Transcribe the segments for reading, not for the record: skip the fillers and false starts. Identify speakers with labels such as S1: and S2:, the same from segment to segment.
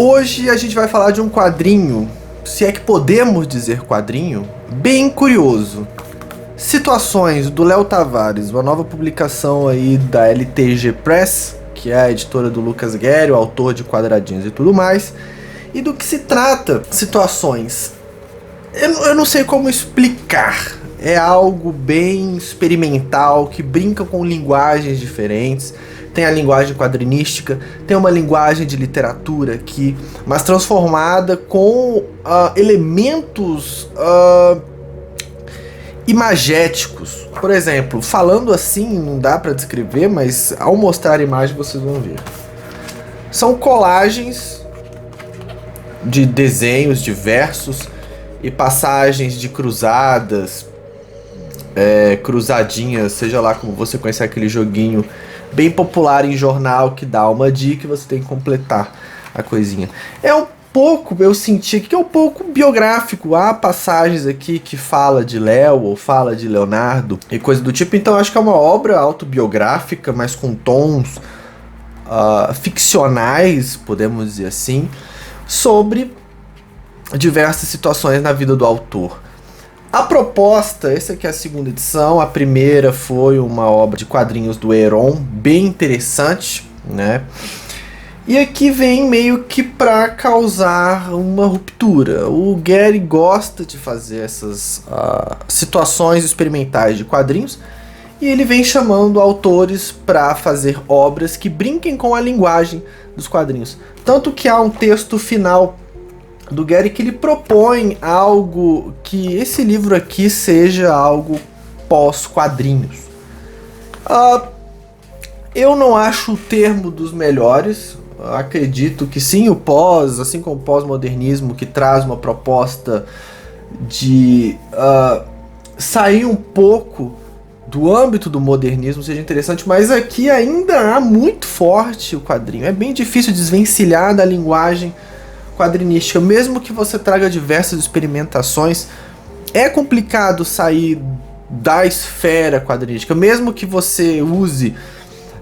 S1: Hoje a gente vai falar de um quadrinho, se é que podemos dizer quadrinho, bem curioso. Situações do Léo Tavares, uma nova publicação aí da LTG Press, que é a editora do Lucas Guerri, o autor de Quadradinhos e tudo mais. E do que se trata? Situações. Eu não sei como explicar. É algo bem experimental, que brinca com linguagens diferentes. Tem a linguagem quadrinística, tem uma linguagem de literatura aqui, mas transformada com elementos imagéticos. Por exemplo, falando assim não dá para descrever, mas ao mostrar a imagem vocês vão ver. São colagens de desenhos diversos e passagens de cruzadas, cruzadinhas, seja lá como você conhece aquele joguinho bem popular em jornal que dá uma dica e você tem que completar a coisinha. É um pouco, eu senti que é um pouco biográfico. Há passagens aqui que fala de Léo ou fala de Leonardo e coisa do tipo, então acho que é uma obra autobiográfica, mas com tons ficcionais, podemos dizer assim, sobre diversas situações na vida do autor. A proposta, essa aqui é a segunda edição, a primeira foi uma obra de quadrinhos do Heron, bem interessante, né? E aqui vem meio que para causar uma ruptura. O Guerri gosta de fazer essas situações experimentais de quadrinhos e ele vem chamando autores para fazer obras que brinquem com a linguagem dos quadrinhos. Tanto que há um texto final do Guerri que ele propõe algo, que esse livro aqui seja algo pós-quadrinhos. Eu não acho o termo dos melhores. Acredito que sim, o pós, assim como o pós-modernismo, que traz uma proposta de sair um pouco do âmbito do modernismo, seja interessante, mas aqui ainda há muito forte o quadrinho. É bem difícil desvencilhar da linguagem quadrinística, mesmo que você traga diversas experimentações, é complicado sair da esfera quadrinística, mesmo que você use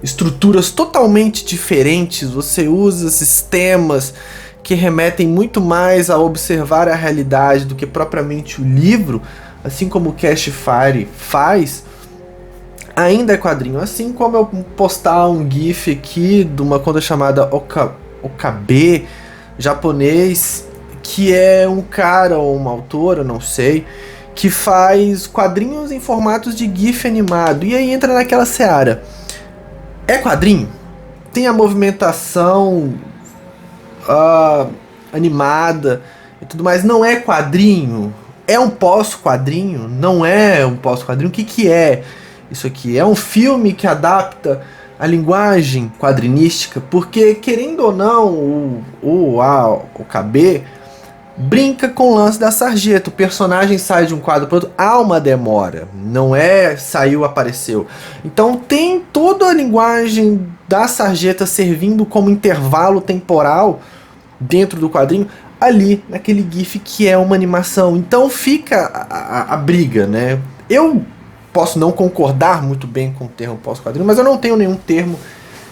S1: estruturas totalmente diferentes, você usa sistemas que remetem muito mais a observar a realidade do que propriamente o livro, assim como o Cast Fire faz, ainda é quadrinho. Assim como eu postar um GIF aqui de uma conta chamada Okabe, japonês, que é um cara ou uma autora, não sei, que faz quadrinhos em formatos de GIF animado, e aí entra naquela seara. É quadrinho? Tem a movimentação animada e tudo mais, não é quadrinho? É um pós-quadrinho? Não é um pós-quadrinho? O que é isso aqui? É um filme que adapta a linguagem quadrinística? Porque, querendo ou não, o KB brinca com o lance da sarjeta. O personagem sai de um quadro para outro, há uma demora, não é saiu, apareceu. Então tem toda a linguagem da sarjeta servindo como intervalo temporal dentro do quadrinho, ali naquele GIF que é uma animação. Então fica a briga, né? Eu posso não concordar muito bem com o termo pós-quadrinho, mas eu não tenho nenhum termo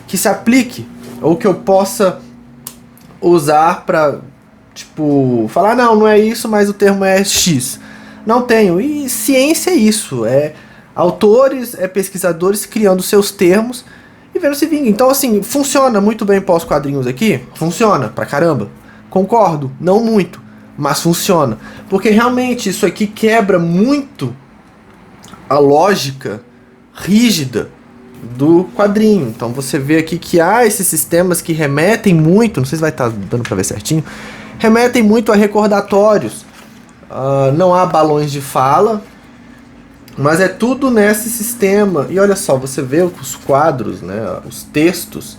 S1: que se aplique ou que eu possa usar para, tipo, falar, não é isso, mas o termo é X. Não tenho. E ciência é isso. É autores, pesquisadores criando seus termos e vendo se vinga. Então, assim, funciona muito bem pós-quadrinhos aqui? Funciona pra caramba. Concordo, não muito, mas funciona. Porque realmente isso aqui quebra muito a lógica rígida do quadrinho. Então você vê aqui que há esses sistemas que remetem muito, não sei se vai estar dando pra ver certinho, remetem muito a recordatórios. Não há balões de fala, mas é tudo nesse sistema. E olha só, você vê os quadros, né, os textos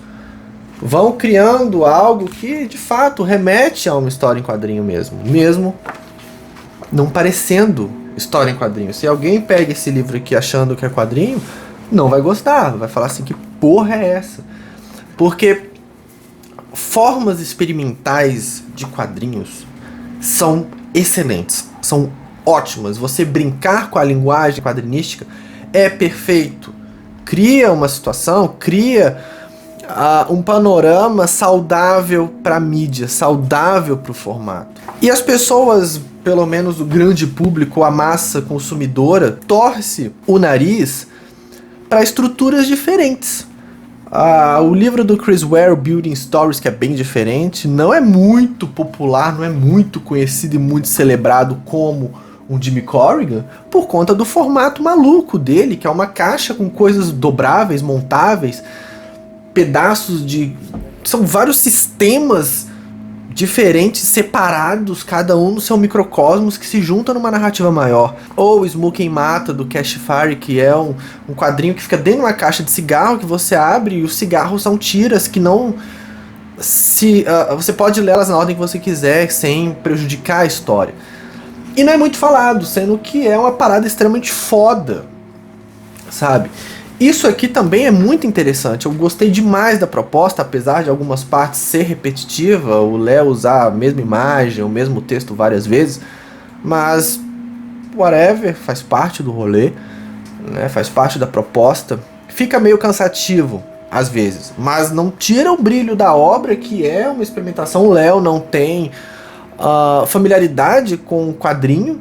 S1: vão criando algo que de fato remete a uma história em quadrinho mesmo não parecendo história em quadrinho. Se alguém pega esse livro aqui achando que é quadrinho, não vai gostar, vai falar assim, que porra é essa? Porque formas experimentais de quadrinhos são excelentes, são ótimas. Você brincar com a linguagem quadrinística é perfeito. Cria uma situação, cria um panorama saudável para mídia, saudável para o formato. E as pessoas, pelo menos o grande público, a massa consumidora, torce o nariz para estruturas diferentes. O livro do Chris Ware, Building Stories, que é bem diferente, não é muito popular, não é muito conhecido e muito celebrado como um Jimmy Corrigan, por conta do formato maluco dele, que é uma caixa com coisas dobráveis, montáveis, pedaços de... São vários sistemas diferentes, separados, cada um no seu microcosmos, que se juntam numa narrativa maior. Ou Smoking Mata, do Cash Fire, que é um quadrinho que fica dentro de uma caixa de cigarro que você abre, e os cigarros são tiras que não... você pode lê-las na ordem que você quiser, sem prejudicar a história. E não é muito falado, sendo que é uma parada extremamente foda, sabe? Isso aqui também é muito interessante. Eu gostei demais da proposta, apesar de algumas partes ser repetitiva, o Léo usar a mesma imagem, o mesmo texto várias vezes, mas whatever, faz parte do rolê, né? Faz parte da proposta. Fica meio cansativo às vezes, mas não tira o brilho da obra, que é uma experimentação. O Léo não tem familiaridade com o quadrinho.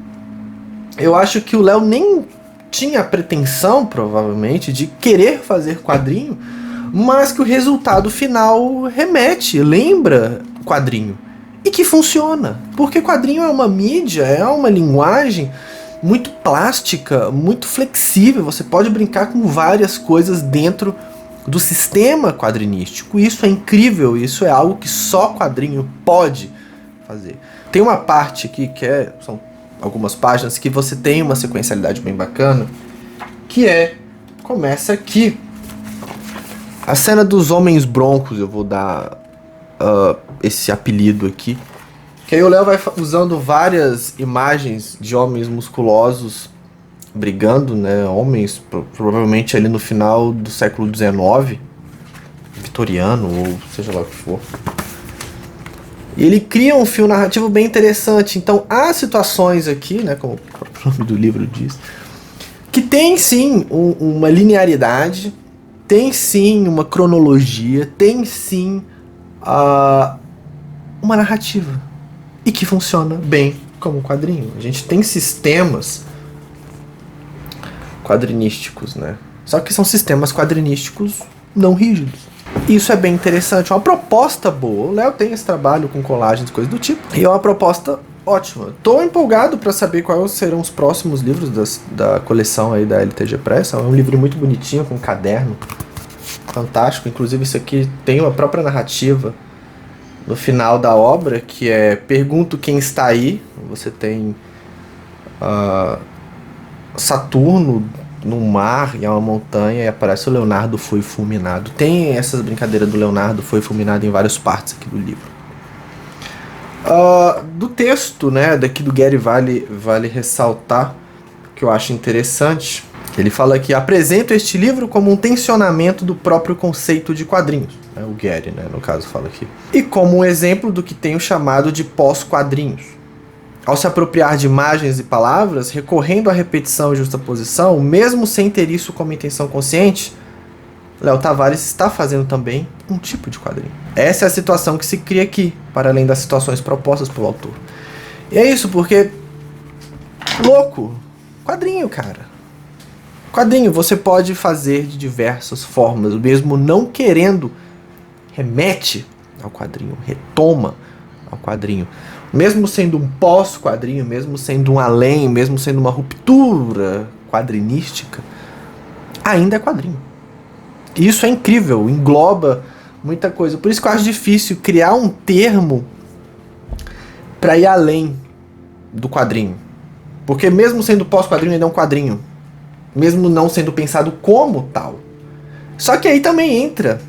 S1: Eu acho que o Léo nem tinha a pretensão, provavelmente, de querer fazer quadrinho, mas que o resultado final remete, lembra quadrinho. E que funciona, porque quadrinho é uma mídia, é uma linguagem muito plástica, muito flexível. Você pode brincar com várias coisas dentro do sistema quadrinístico. Isso é incrível, isso é algo que só quadrinho pode fazer. Tem uma parte aqui que são algumas páginas que você tem uma sequencialidade bem bacana, que começa aqui, a cena dos homens broncos. Eu vou dar esse apelido aqui, que aí o Léo vai usando várias imagens de homens musculosos brigando, né, homens provavelmente ali no final do século XIX, vitoriano, ou seja lá o que for. E ele cria um fio narrativo bem interessante. Então há situações aqui, né, como o nome do livro diz, que tem sim uma linearidade, tem sim uma cronologia, tem sim uma narrativa, e que funciona bem como quadrinho. A gente tem sistemas quadrinísticos, né? Só que são sistemas quadrinísticos não rígidos. Isso é bem interessante, uma proposta boa. O Léo tem esse trabalho com colagens, coisas do tipo, e é uma proposta ótima. Tô empolgado para saber quais serão os próximos livros da coleção aí da LTG Press. É um livro muito bonitinho, com um caderno fantástico. Inclusive isso aqui tem uma própria narrativa no final da obra, que é Pergunto Quem Está Aí. Você tem Saturno no mar e é uma montanha, e aparece o Leonardo Foi Fulminado. Tem essas brincadeiras do Leonardo Foi Fulminado em várias partes aqui do livro. Do texto, né, daqui do Gary, vale ressaltar, que eu acho interessante. Ele fala que apresento este livro como um tensionamento do próprio conceito de quadrinhos. O Gary, né, no caso, fala aqui. E como um exemplo do que tenho chamado de pós-quadrinhos. Ao se apropriar de imagens e palavras, recorrendo à repetição e justaposição, mesmo sem ter isso como intenção consciente, Léo Tavares está fazendo também um tipo de quadrinho. Essa é a situação que se cria aqui, para além das situações propostas pelo autor. E é isso, porque... louco! Quadrinho, cara. Quadrinho você pode fazer de diversas formas, mesmo não querendo, remete ao quadrinho, retoma ao quadrinho. Mesmo sendo um pós-quadrinho, mesmo sendo um além, mesmo sendo uma ruptura quadrinística, ainda é quadrinho. E isso é incrível, engloba muita coisa. Por isso que eu acho difícil criar um termo para ir além do quadrinho. Porque mesmo sendo pós-quadrinho, ainda é um quadrinho. Mesmo não sendo pensado como tal. Só que aí também entra,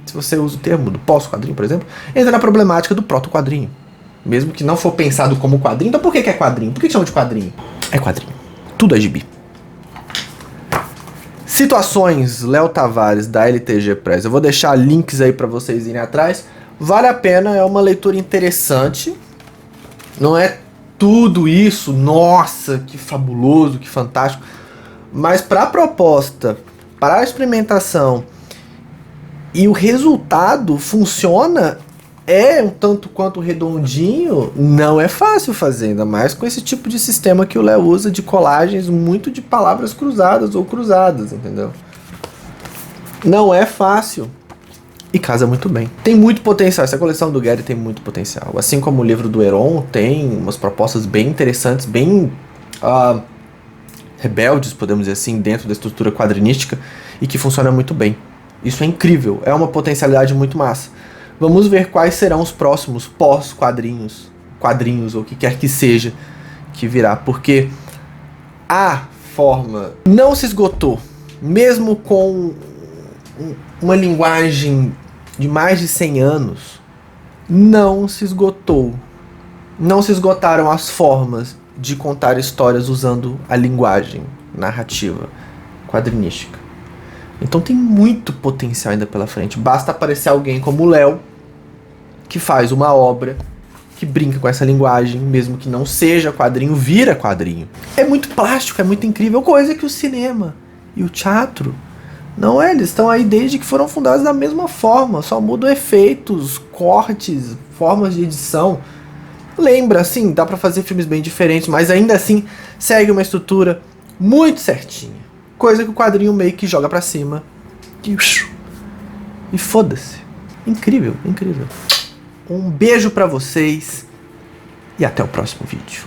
S1: se você usa o termo do pós-quadrinho, por exemplo, entra na problemática do proto-quadrinho. Mesmo que não for pensado como quadrinho, então por que é quadrinho? Por que chama de quadrinho? É quadrinho. Tudo é gibi. Situações, Léo Tavares, da LTG Press. Eu vou deixar links aí para vocês irem atrás. Vale a pena, é uma leitura interessante. Não é tudo isso, nossa, que fabuloso, que fantástico. Mas para a proposta, para a experimentação E o resultado funciona, é um tanto quanto redondinho, não é fácil fazer, ainda mais com esse tipo de sistema que o Léo usa de colagens muito de palavras cruzadas ou cruzadas, entendeu? Não é fácil. E casa muito bem. Tem muito potencial, essa coleção do Gary tem muito potencial. Assim como o livro do Heron tem umas propostas bem interessantes, bem rebeldes, podemos dizer assim, dentro da estrutura quadrinística e que funciona muito bem. Isso é incrível, é uma potencialidade muito massa. Vamos ver quais serão os próximos pós-quadrinhos, quadrinhos ou o que quer que seja que virá, porque a forma não se esgotou, mesmo com uma linguagem de mais de 100 anos, não se esgotou. Não se esgotaram as formas de contar histórias usando a linguagem narrativa quadrinística. Então tem muito potencial ainda pela frente. Basta aparecer alguém como o Léo, que faz uma obra que brinca com essa linguagem, mesmo que não seja quadrinho, vira quadrinho. É muito plástico, é muito incrível, coisa que o cinema e o teatro não é. Eles estão aí desde que foram fundados da mesma forma, só mudam efeitos, cortes, formas de edição. Lembra, assim, dá pra fazer filmes bem diferentes, mas ainda assim segue uma estrutura muito certinha. Coisa que o quadrinho meio que joga pra cima e foda-se. Incrível, incrível. Um beijo pra vocês e até o próximo vídeo.